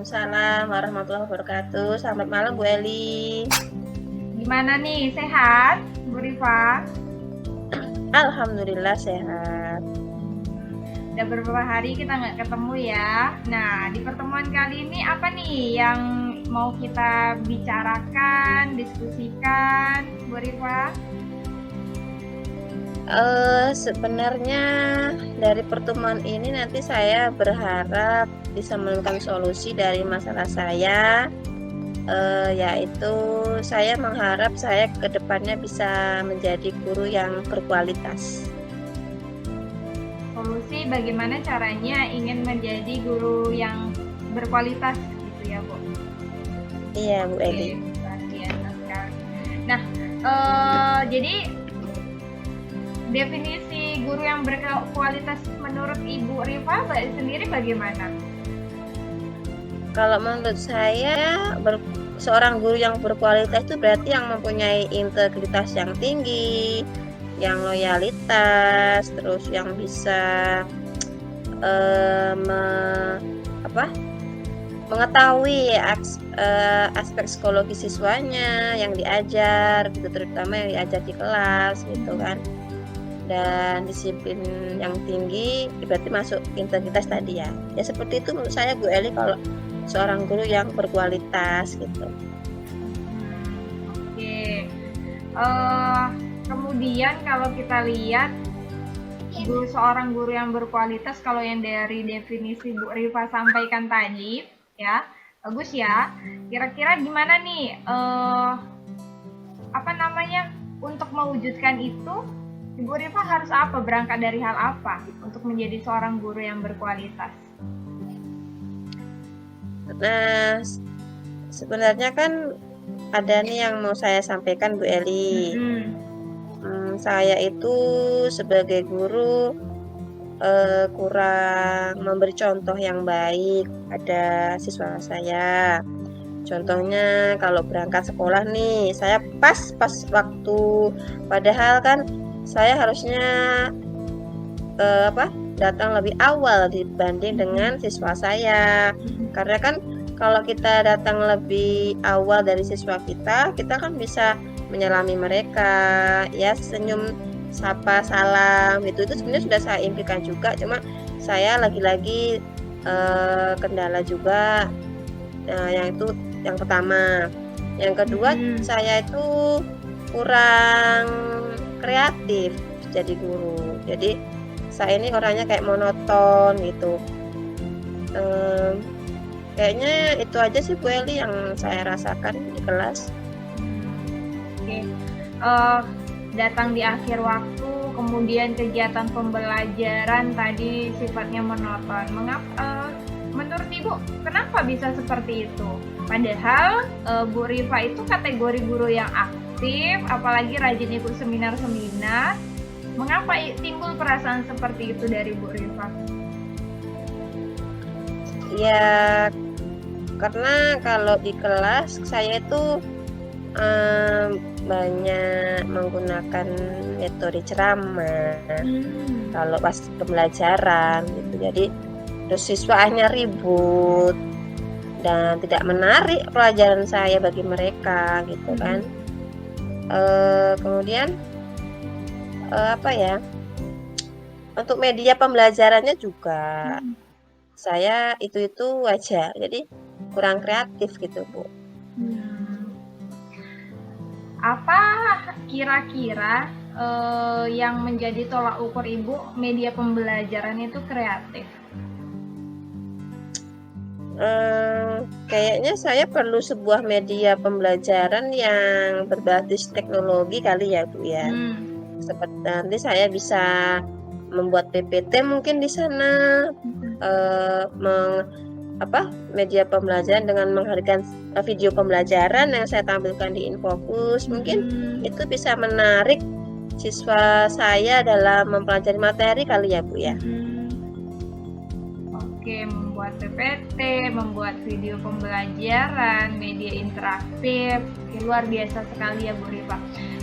Waalaikumsalam warahmatullahi wabarakatuh. Selamat malam Bu Eli. Gimana nih, sehat Bu Rifa? Alhamdulillah sehat. Udah beberapa hari kita nggak ketemu ya. Nah, di pertemuan kali ini apa nih yang mau kita bicarakan, diskusikan, Bu Rifa? Sebenarnya dari pertemuan ini nanti saya berharap bisa menemukan solusi dari masalah saya, yaitu saya mengharap saya ke depannya bisa menjadi guru yang berkualitas. Solusi bagaimana caranya ingin menjadi guru yang berkualitas gitu ya, Bu? Iya, Bu Eli. Luar biasa sekali. Nah, jadi definisi guru yang berkualitas menurut Ibu Rifa sendiri bagaimana? Kalau menurut saya, seorang guru yang berkualitas itu berarti yang mempunyai integritas yang tinggi, yang loyalitas, terus yang bisa mengetahui aspek psikologi siswanya yang diajar, gitu, terutama yang diajar di kelas, gitu kan. Dan disiplin yang tinggi berarti masuk integritas tadi ya. Ya seperti itu menurut saya Bu Eli kalau seorang guru yang berkualitas gitu. Oke. Kemudian kalau kita lihat seorang guru yang berkualitas, kalau yang dari definisi Bu Rifa sampaikan tadi ya, bagus ya. Kira-kira gimana nih untuk mewujudkan itu Ibu Rifa harus apa? Berangkat dari hal apa untuk menjadi seorang guru yang berkualitas? Nah, sebenarnya kan ada nih yang mau saya sampaikan Bu Eli. Saya itu sebagai guru kurang memberi contoh yang baik pada siswa saya. Contohnya kalau berangkat sekolah nih, saya pas waktu, padahal kan saya harusnya datang lebih awal dibanding dengan siswa saya. Karena kan kalau kita datang lebih awal dari siswa kita kan bisa menyelami mereka, ya senyum, sapa, salam, itu sebenarnya sudah saya impikan juga. Cuma saya lagi-lagi kendala juga. Yang itu yang pertama. Yang kedua, saya itu kurang kreatif jadi guru. Jadi saya ini orangnya kayak monoton gitu. Kayaknya itu aja sih Bu Eli yang saya rasakan di kelas. Oke. Datang di akhir waktu, kemudian kegiatan pembelajaran tadi sifatnya monoton. Menurut Ibu, kenapa bisa seperti itu? Padahal Bu Rifa itu kategori guru yang aktif, apalagi rajin ikut seminar-seminar. Mengapa timbul perasaan seperti itu dari Bu Rifa? Ya, karena kalau di kelas saya itu banyak menggunakan metode ceramah kalau pas pembelajaran gitu. Jadi terus siswa akhirnya ribut dan tidak menarik pelajaran saya bagi mereka gitu kan. Kemudian untuk media pembelajarannya juga saya itu aja, jadi kurang kreatif gitu Bu. Apa kira-kira yang menjadi tolak ukur Ibu media pembelajaran itu kreatif? Kayaknya saya perlu sebuah media pembelajaran yang berbasis teknologi kali ya Bu ya. Seperti nanti saya bisa membuat PPT mungkin di sana, media pembelajaran dengan menghadirkan video pembelajaran yang saya tampilkan di Infocus, mungkin itu bisa menarik siswa saya dalam mempelajari materi kali ya Bu ya. Oke, membuat PPT, membuat video pembelajaran, media interaktif, luar biasa sekali ya Bu Rifa.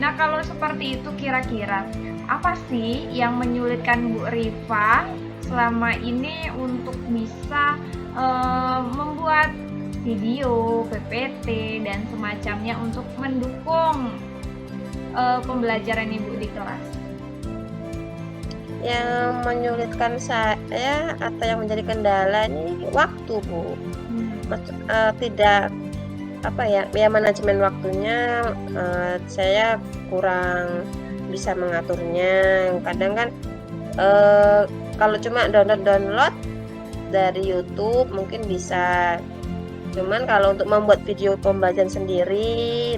Nah, kalau seperti itu kira-kira apa sih yang menyulitkan Bu Rifa selama ini untuk bisa membuat video, PPT, dan semacamnya untuk mendukung pembelajaran Ibu di kelas? Yang menyulitkan saya atau yang menjadi kendala ini waktu, Bu. Tidak manajemen waktunya, saya kurang bisa mengaturnya. Kadang kan kalau cuma download dari YouTube mungkin bisa, cuman kalau untuk membuat video pembelajaran sendiri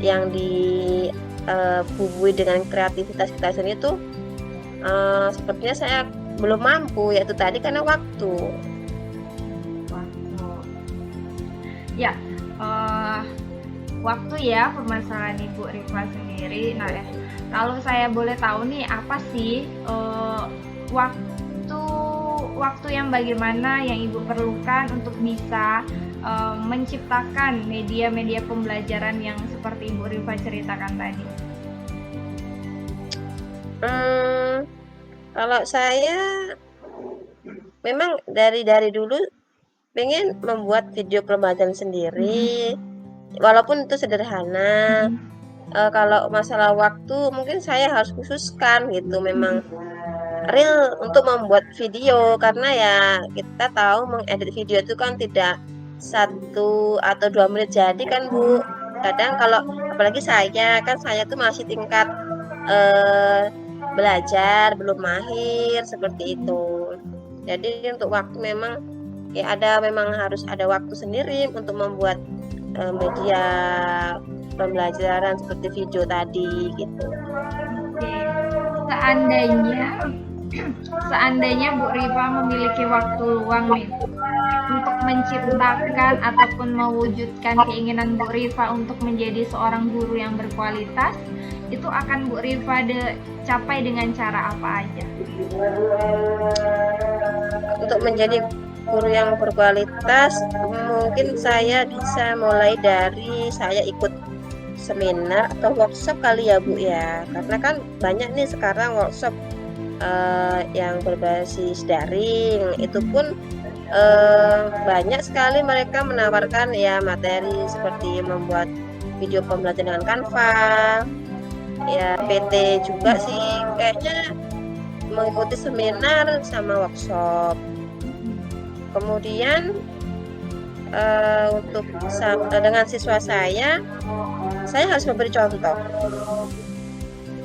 yang dibumbui dengan kreativitas kita sendiri itu sepertinya saya belum mampu, yaitu tadi karena waktu. Ya, waktu ya permasalahan Ibu Rifa sendiri. Nah, kalau saya boleh tahu nih, apa sih waktu yang bagaimana yang Ibu perlukan untuk bisa menciptakan media-media pembelajaran yang seperti Ibu Rifa ceritakan tadi? Kalau saya memang dari dulu pengen membuat video pembelajaran sendiri, walaupun itu sederhana. Kalau masalah waktu mungkin saya harus khususkan gitu, memang real untuk membuat video, karena ya kita tahu mengedit video itu kan tidak 1 atau 2 menit jadi kan, Bu. Kadang kalau apalagi saya tuh masih tingkat belajar, belum mahir seperti itu. Jadi untuk waktu memang memang harus ada waktu sendiri untuk membuat media pembelajaran seperti video tadi gitu. Oke. Seandainya Bu Rifa memiliki waktu luang nih untuk menciptakan ataupun mewujudkan keinginan Bu Rifa untuk menjadi seorang guru yang berkualitas, itu akan Bu Rifa capai dengan cara apa aja? Untuk menjadi guru yang berkualitas, mungkin saya bisa mulai dari saya ikut seminar atau workshop kali ya, Bu ya. Karena kan banyak nih sekarang workshop yang berbasis daring, itu pun banyak sekali mereka menawarkan ya materi seperti membuat video pembelajaran dengan Canva, ya PT juga sih kayaknya mengikuti seminar sama workshop. Kemudian untuk dengan siswa saya harus memberi contoh.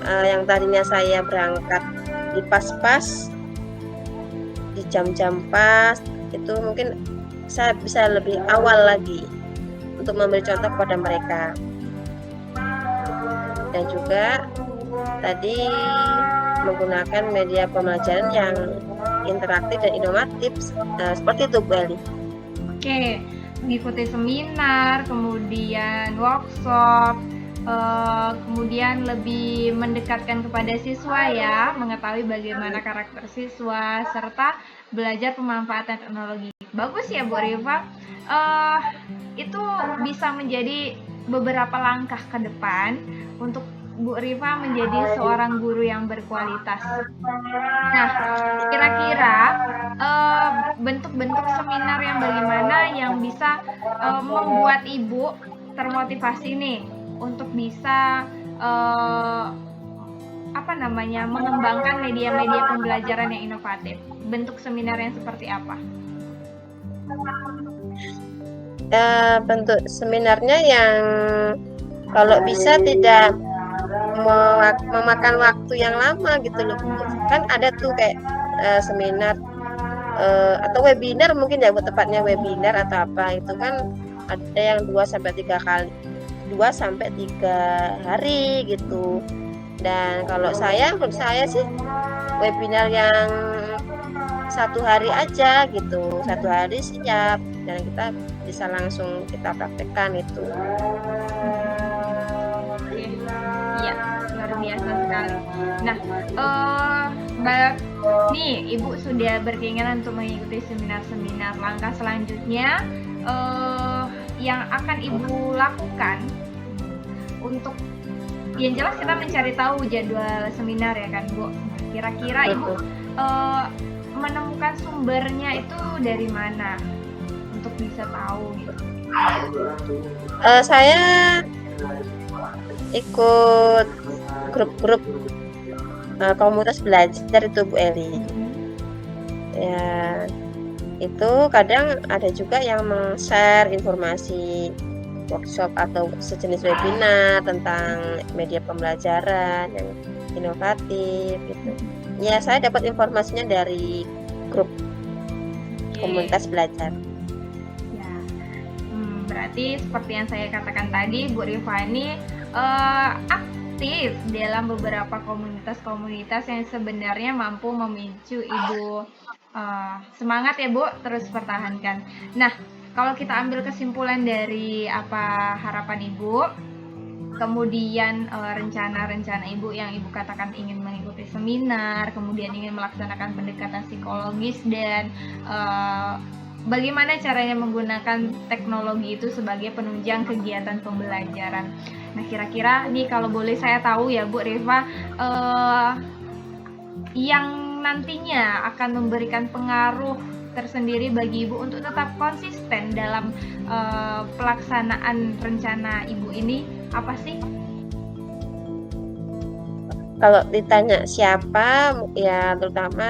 Yang tadinya saya berangkat di pas-pas, di jam-jam pas, itu mungkin saya bisa lebih awal lagi untuk memberi contoh kepada mereka. Dan juga tadi menggunakan media pembelajaran yang interaktif dan inovatif, seperti itu, Bu Eli. Oke, mengikuti seminar, kemudian workshop, kemudian lebih mendekatkan kepada siswa ya, mengetahui bagaimana karakter siswa, serta belajar pemanfaatan teknologi. Bagus ya Bu Rifa, itu bisa menjadi beberapa langkah ke depan untuk Bu Rifa menjadi seorang guru yang berkualitas. Nah, kira-kira bentuk-bentuk seminar yang bagaimana yang bisa membuat Ibu termotivasi nih untuk bisa mengembangkan media-media pembelajaran yang inovatif? Bentuk seminar yang seperti apa? Bentuk seminarnya yang kalau bisa tidak memakan waktu yang lama gitu loh. Kan ada tuh kayak seminar atau webinar, mungkin ya tepatnya webinar atau apa, itu kan ada yang 2 sampai 3 hari gitu. Dan kalau menurut saya sih webinar yang 1 hari aja gitu, 1 hari siap dan kita bisa langsung kita praktekkan itu. Iya, luar biasa sekali. Nah, nih Ibu sudah berkeinginan untuk mengikuti seminar-seminar. Langkah selanjutnya yang akan Ibu lakukan untuk, yang jelas kita mencari tahu jadwal seminar ya kan, Bu. Kira-kira Ibu menemukan sumbernya itu dari mana untuk bisa tahu gitu? Saya ikut grup-grup komunitas belajar itu Bu Eli. Ya, itu kadang ada juga yang share informasi workshop atau sejenis webinar tentang media pembelajaran yang inovatif gitu. Ya, saya dapat informasinya dari grup komunitas belajar. Ya, berarti seperti yang saya katakan tadi, Bu Rifa ini aktif dalam beberapa komunitas-komunitas yang sebenarnya mampu memicu Ibu semangat ya Bu, terus pertahankan. Nah, kalau kita ambil kesimpulan dari apa harapan Ibu, kemudian rencana-rencana Ibu yang Ibu katakan ingin mengikuti seminar, kemudian ingin melaksanakan pendekatan psikologis dan bagaimana caranya menggunakan teknologi itu sebagai penunjang kegiatan pembelajaran. Nah, kira-kira nih kalau boleh saya tahu ya Bu Rifa, yang nantinya akan memberikan pengaruh tersendiri bagi Ibu untuk tetap konsisten dalam pelaksanaan rencana Ibu ini apa sih? Kalau ditanya siapa, ya terutama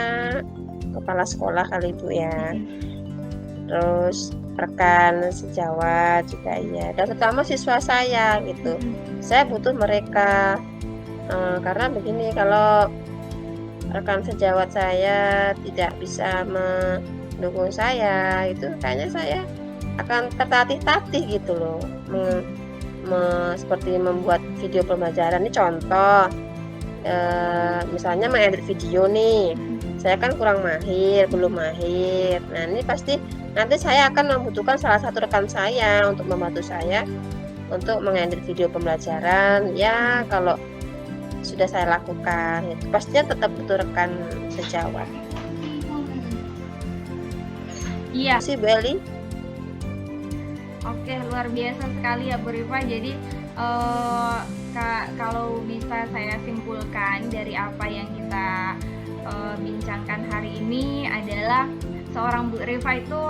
kepala sekolah kali Bu ya. Terus rekan sejawat juga ya, dan terutama siswa saya gitu. Saya butuh mereka karena begini, kalau rekan sejawat saya tidak bisa mendukung saya, itu kayaknya saya akan tertatih-tatih gitu loh. Seperti membuat video pembelajaran ini contoh, misalnya mengedit video nih, saya kan kurang mahir, belum mahir. Nah, ini pasti nanti saya akan membutuhkan salah satu rekan saya untuk membantu saya untuk mengedit video pembelajaran. Ya, kalau sudah saya lakukan, itu pastinya tetap butuh rekan sejawat. Iya sih Bu Eli. Oke, luar biasa sekali ya Bu Rifa. Jadi kalau bisa saya simpulkan dari apa yang kita bincangkan hari ini adalah seorang Bu Rifa itu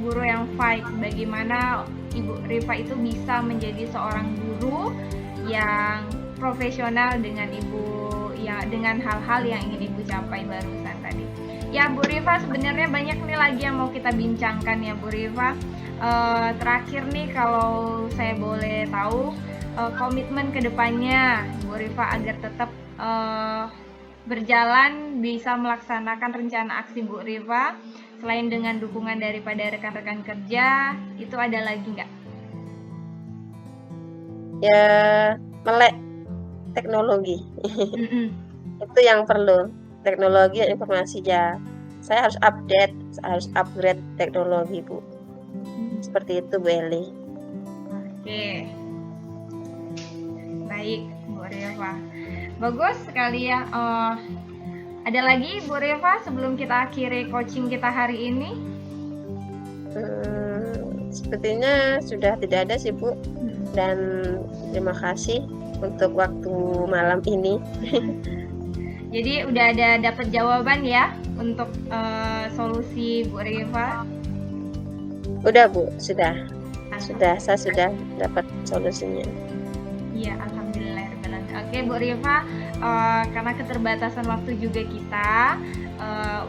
guru yang fight. Bagaimana Ibu Rifa itu bisa menjadi seorang guru yang profesional dengan dengan hal-hal yang ingin Ibu capai barusan tadi. Ya Bu Rifa, sebenarnya banyak nih lagi yang mau kita bincangkan ya Bu Rifa. Terakhir nih kalau saya boleh tahu komitmen kedepannya Bu Rifa agar tetap berjalan bisa melaksanakan rencana aksi Bu Rifa, selain dengan dukungan daripada rekan-rekan kerja, itu ada lagi nggak? Ya, melek teknologi. Itu yang perlu, teknologi dan informasi ya. Saya harus upgrade teknologi Bu. Seperti itu Bu Eli. Oke, baik Bu Rifa, bagus sekali ya. Ada lagi Bu Rifa sebelum kita akhiri coaching kita hari ini? Sepertinya sudah tidak ada sih Bu. Dan terima kasih untuk waktu malam ini. Jadi udah dapat jawaban ya untuk solusi Bu Rifa? Udah Bu, sudah. Saya sudah dapat solusinya. Iya, alhamdulillah. Oke Bu Rifa, karena keterbatasan waktu juga kita,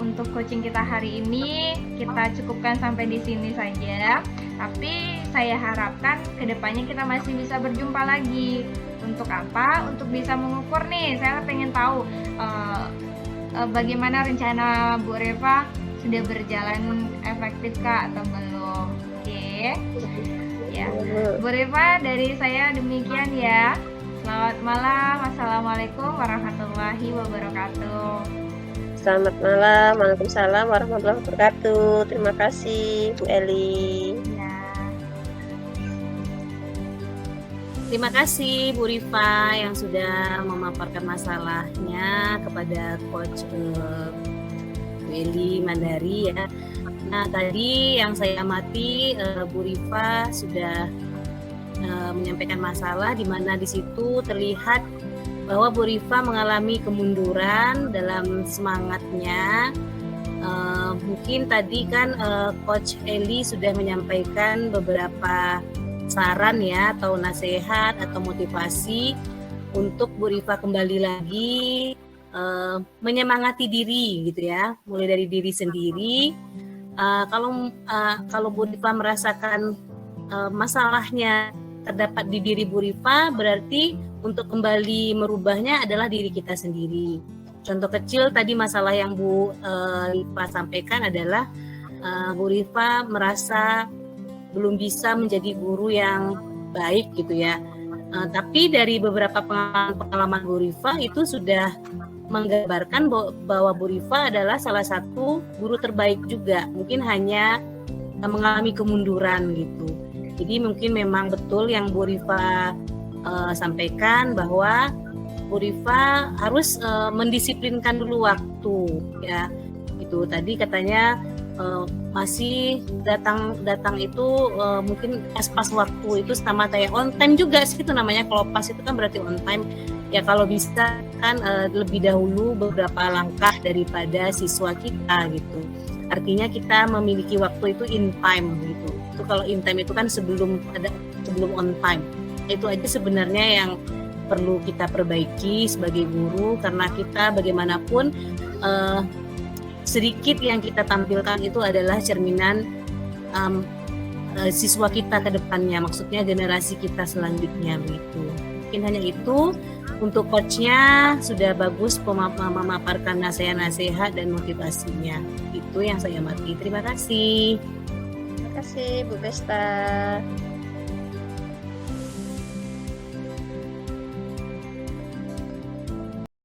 untuk coaching kita hari ini kita cukupkan sampai di sini saja. Tapi saya harapkan kedepannya kita masih bisa berjumpa lagi. Untuk apa? Untuk bisa mengukur nih. Saya pengen tahu bagaimana rencana Bu Rifa sudah berjalan efektif kah atau belum? Oke. Ya, Bu Rifa, dari saya demikian ya. Selamat malam. Assalamualaikum warahmatullahi wabarakatuh. Selamat malam. Waalaikumsalam warahmatullahi wabarakatuh. Terima kasih Bu Eli. Ya. Terima kasih Bu Rifa yang sudah memaparkan masalahnya kepada Coach Bu Eli Mandari ya. Nah, tadi yang saya amati Bu Rifa sudah menyampaikan masalah di mana di situ terlihat bahwa Bu Rifa mengalami kemunduran dalam semangatnya Mungkin tadi kan Coach Eli sudah menyampaikan beberapa saran ya, atau nasihat atau motivasi untuk Bu Rifa kembali lagi menyemangati diri gitu ya, mulai dari diri sendiri. Kalau Bu Rifa merasakan masalahnya terdapat di diri Bu Rifa, berarti untuk kembali merubahnya adalah diri kita sendiri. Contoh kecil tadi masalah yang Bu Rifa sampaikan adalah Bu Rifa merasa belum bisa menjadi guru yang baik gitu ya. Tapi dari beberapa pengalaman Bu Rifa itu sudah menggambarkan bahwa Bu Rifa adalah salah satu guru terbaik juga. Mungkin hanya mengalami kemunduran gitu. Jadi mungkin memang betul yang Bu Rifa sampaikan bahwa Bu Rifa harus mendisiplinkan dulu waktu ya. Itu tadi katanya masih datang itu mungkin pas waktu itu sama kayak on time juga sih, itu namanya kalau pas itu kan berarti on time ya. Kalau bisa kan lebih dahulu beberapa langkah daripada siswa kita gitu, artinya kita memiliki waktu itu in time gitu. Itu kalau in time itu kan sebelum on time. Itu aja sebenarnya yang perlu kita perbaiki sebagai guru, karena kita bagaimanapun sedikit yang kita tampilkan itu adalah cerminan siswa kita ke depannya, maksudnya generasi kita selanjutnya begitu. Mungkin hanya itu. Untuk coachnya sudah bagus memaparkan nasihat-nasihat dan motivasinya. Itu yang saya amati. Terima kasih. Terima kasih Bu Besta.